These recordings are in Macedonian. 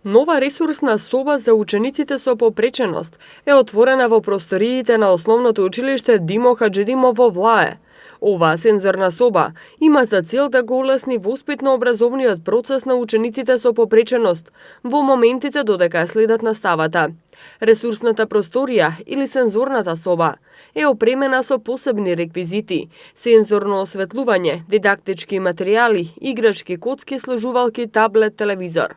Нова ресурсна соба за учениците со попреченост е отворена во просториите на основното училиште Димо Хаџидимов во Влае. Оваа сензорна соба има за цел да го улесни воспитно-образовниот процес на учениците со попреченост во моментите додека следат наставата. Ресурсната просторија или сензорната соба е опремена со посебни реквизити, сензорно осветлување, дидактички материјали, играчки, коцки, сложувалки, таблет, телевизор.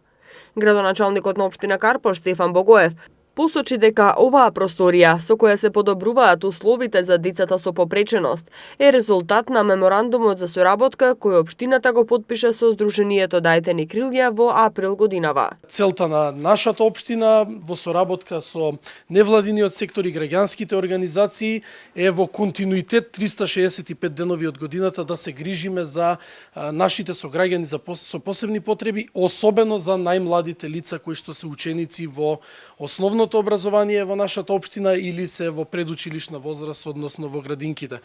Градоначалникот на општина Карпош Стефан Богоев посочи дека оваа просторија со која се подобруваат условите за децата со попреченост е резултат на меморандумот за соработка кој општината го потпиша со Сдруженијето Дајтени крилја во април годинава. Целта на нашата општина во соработка со невладиниот сектор и граѓанските организации е во континуитет 365 денови од годината да се грижиме за нашите сограѓани со посебни потреби, особено за најмладите лица кои што се ученици во основното образование во нашата општина или се во предучилишна возраст, односно во градинките.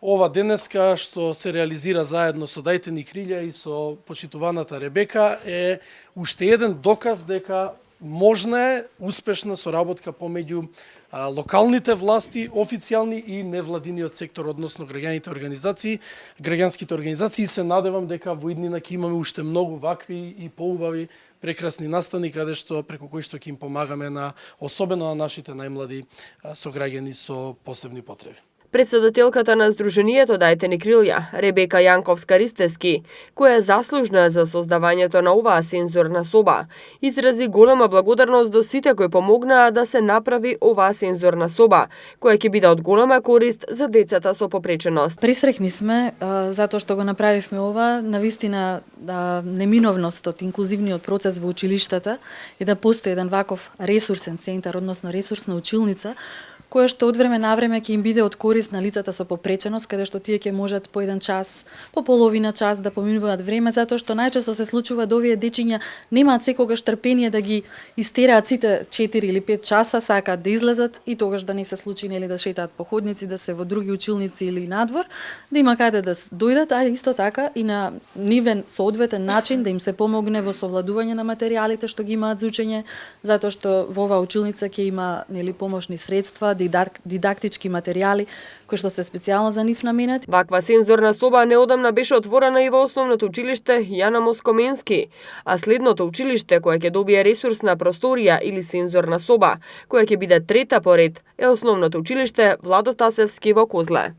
Ова денеска што се реализира заедно со Дајтени крилја и со почитуваната Ребека е уште еден доказ дека можна е успешна соработка помеѓу локалните власти, официјални и невладиниот сектор, односно граѓанските организации. Се надевам дека во иднина ќе имаме уште многу вакви и поубави прекрасни настани преку кои што ќе им помагаме особено на нашите најмлади сограѓани со посебни потреби. Председателката на Сдруженијето Дајтени крилја, Ребека Јанковска-Ристески, која е заслужна за создавањето на оваа сензорна соба, изрази голема благодарност до сите кои помогнаа да се направи оваа сензорна соба, која ќе биде од голема корист за децата со попреченост. Присрехни сме затоа што го направивме ова, навистина неминовност од инклузивниот процес во училиштата и да постои еден ваков ресурсен центар, односно ресурсна училница, која што од време на време ќе им биде од корист на лицата со попреченост, каде што тие ќе можат по еден час, по половина час да поминуваат време, затоа што најчесто се случува да овие дечиња немаат секогаш трпение да ги истераат сите 4 или 5 часа, сакаат да излезат и тогаш да не се случи нели да шетаат по ходници, да се во други училници или надвор, да има каде да дојдат, а исто така и на нивен соодветен начин да им се помогне во совладување на материјалите што ги имаат за учење, затоа што во оваа училница ќе има нели помошни средства, дидактички материјали кои што се специјално за нив наменети. Ваква сензорна соба неодамна беше отворена и во основното училиште Јана Москоменски, а следното училиште кое ќе добие ресурсна просторија или сензорна соба, која ќе биде трета по ред, е основното училиште Владо Тасевски во Козле.